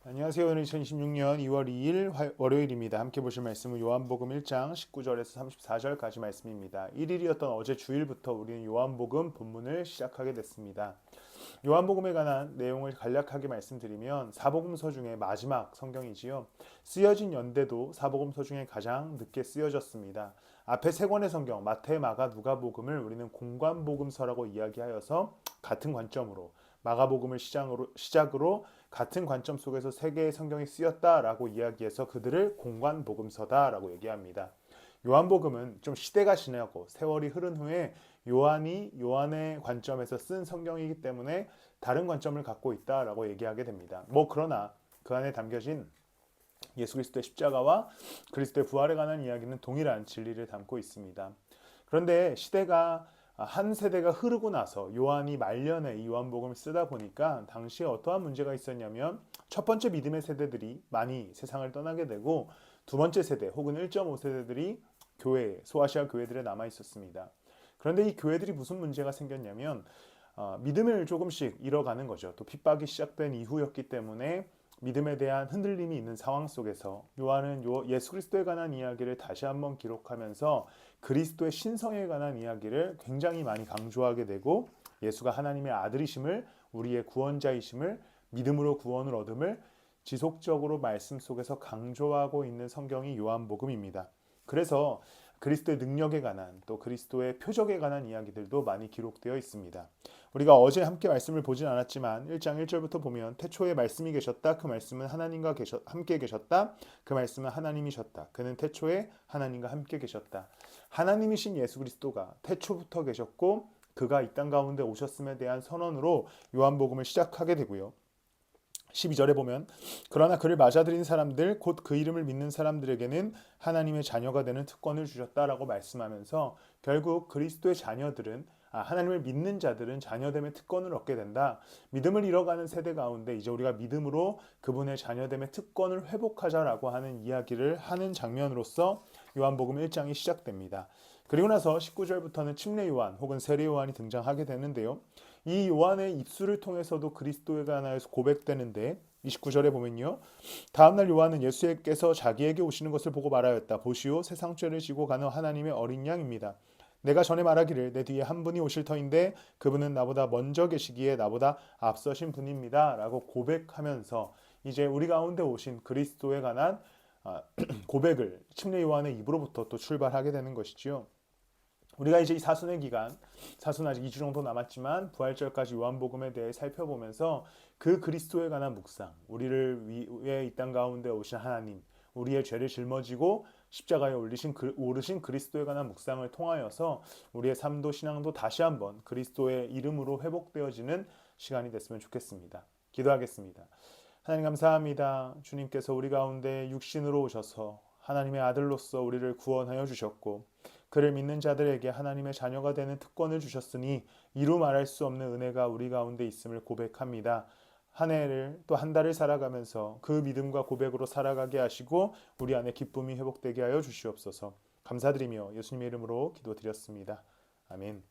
안녕하세요. 오늘 2026년 2월 2일 월요일입니다. 함께 보실 말씀은 요한복음 1장 19절에서 34절까지 말씀입니다. 1일이었던 어제 주일부터 우리는 요한복음 본문을 시작하게 됐습니다. 요한복음에 관한 내용을 간략하게 말씀드리면 사복음서 중에 마지막 성경이지요. 쓰여진 연대도 사복음서 중에 가장 늦게 쓰여졌습니다. 앞에 세 권의 성경 마태, 마가, 누가복음을 우리는 공관복음서라고 이야기하여서 같은 관점으로 마가복음을 시작으로 같은 관점 속에서 세 개의 성경이 쓰였다라고 이야기해서 그들을 공관복음서다라고 얘기합니다. 요한복음은 좀 시대가 지나고 세월이 흐른 후에 요한이 요한의 관점에서 쓴 성경이기 때문에 다른 관점을 갖고 있다라고 얘기하게 됩니다. 그러나 그 안에 담겨진 예수 그리스도의 십자가와 그리스도의 부활에 관한 이야기는 동일한 진리를 담고 있습니다. 그런데 시대가 한 세대가 흐르고 나서 요한이 말년에 이 요한복음을 쓰다 보니까 당시에 어떠한 문제가 있었냐면 첫 번째 믿음의 세대들이 많이 세상을 떠나게 되고 두 번째 세대 혹은 1.5 세대들이 소아시아 교회들에 남아 있었습니다. 그런데 이 교회들이 무슨 문제가 생겼냐면 믿음을 조금씩 잃어가는 거죠. 또 핍박이 시작된 이후였기 때문에 믿음에 대한 흔들림이 있는 상황 속에서 요한은 예수 그리스도에 관한 이야기를 다시 한번 기록하면서 그리스도의 신성에 관한 이야기를 굉장히 많이 강조하게 되고 예수가 하나님의 아들이심을 우리의 구원자이심을 믿음으로 구원을 얻음을 지속적으로 말씀 속에서 강조하고 있는 성경이 요한복음입니다. 그래서 그리스도의 능력에 관한 또 그리스도의 표적에 관한 이야기들도 많이 기록되어 있습니다. 우리가 어제 함께 말씀을 보진 않았지만 1장 1절부터 보면 태초에 말씀이 계셨다. 그 말씀은 하나님과 함께 계셨다. 그 말씀은 하나님이셨다. 그는 태초에 하나님과 함께 계셨다. 하나님이신 예수 그리스도가 태초부터 계셨고 그가 이 땅 가운데 오셨음에 대한 선언으로 요한복음을 시작하게 되고요. 12절에 보면 그러나 그를 맞아들인 사람들 곧 그 이름을 믿는 사람들에게는 하나님의 자녀가 되는 특권을 주셨다라고 말씀하면서 결국 그리스도의 자녀들은 하나님을 믿는 자들은 자녀됨의 특권을 얻게 된다. 믿음을 잃어가는 세대 가운데 이제 우리가 믿음으로 그분의 자녀됨의 특권을 회복하자라고 하는 이야기를 하는 장면으로서 요한복음 1장이 시작됩니다. 그리고 나서 19절부터는 침례 요한 혹은 세례 요한이 등장하게 되는데요. 이 요한의 입술을 통해서도 그리스도에 관하여서 고백되는데 29절에 보면요. 다음날 요한은 예수께서 자기에게 오시는 것을 보고 말하였다. 보시오 세상 죄를 지고 가는 하나님의 어린 양입니다. 내가 전에 말하기를 내 뒤에 한 분이 오실 터인데 그분은 나보다 먼저 계시기에 나보다 앞서신 분입니다. 라고 고백하면서 이제 우리 가운데 오신 그리스도에 관한 고백을 침례 요한의 입으로부터 또 출발하게 되는 것이지요. 우리가 이제 이 사순의 기간, 사순 아직 2주 정도 남았지만 부활절까지 요한복음에 대해 살펴보면서 그 그리스도에 관한 묵상, 우리를 위해 이 땅 가운데 오신 하나님, 우리의 죄를 짊어지고 십자가에 오르신 그리스도에 관한 묵상을 통하여서 우리의 삶도 신앙도 다시 한번 그리스도의 이름으로 회복되어지는 시간이 됐으면 좋겠습니다. 기도하겠습니다. 하나님 감사합니다. 주님께서 우리 가운데 육신으로 오셔서 하나님의 아들로서 우리를 구원하여 주셨고 그를 믿는 자들에게 하나님의 자녀가 되는 특권을 주셨으니 이루 말할 수 없는 은혜가 우리 가운데 있음을 고백합니다. 한 해를 또 한 달을 살아가면서 그 믿음과 고백으로 살아가게 하시고 우리 안에 기쁨이 회복되게 하여 주시옵소서. 감사드리며 예수님의 이름으로 기도드렸습니다. 아멘.